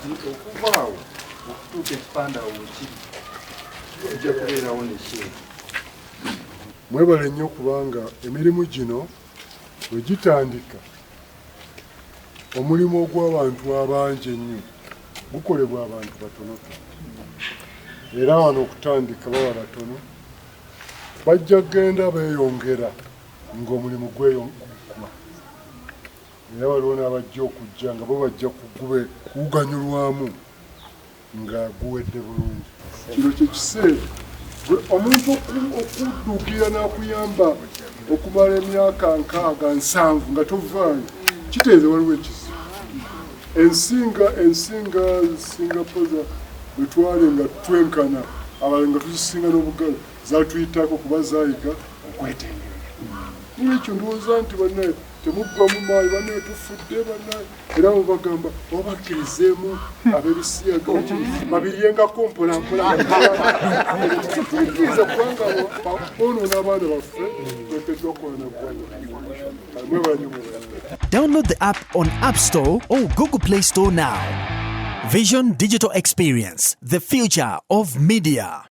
nti okuva awo okutuuka ekipande awo wekiri ojja kubeerawo nekyeri. Mwebale nnyo kubanga emirimu gino bwe gitandika, omulimu ogw'abantu abangi ennyo gukolebwa abantu batonotono. Era wano okutandika baba batono, bajja kgenda beeyongera ng'omulimu gweyongera. Era waliwo n'abajja okujja nga bo bajja kuganyulwamu nga guwedde bulungi. Kino kye kiseera omuntu okudduukira n'akuyamba okumala emyaka 60 nga tovaayo, kitegeeza waliwo ekizibu. Ensinga poza bwe twali nga twenkana abalala nga tuzisinga n'obugalo zaatuyitako kuba zaayiga okwetengera. N'ekyo ndowooza nti bannaye temuggwamu maanyi, bannaye tufudde bannaye. Era mubagamba obakkirizeemu ab'ebisiyaga babiryengaku mpolampola. Tukkiriza kubanga bonoona abaana baffe tweteddwa kukola naggwanga. Download the app on App Store or Google Play Store now. Vision Digital Experience, the future of media.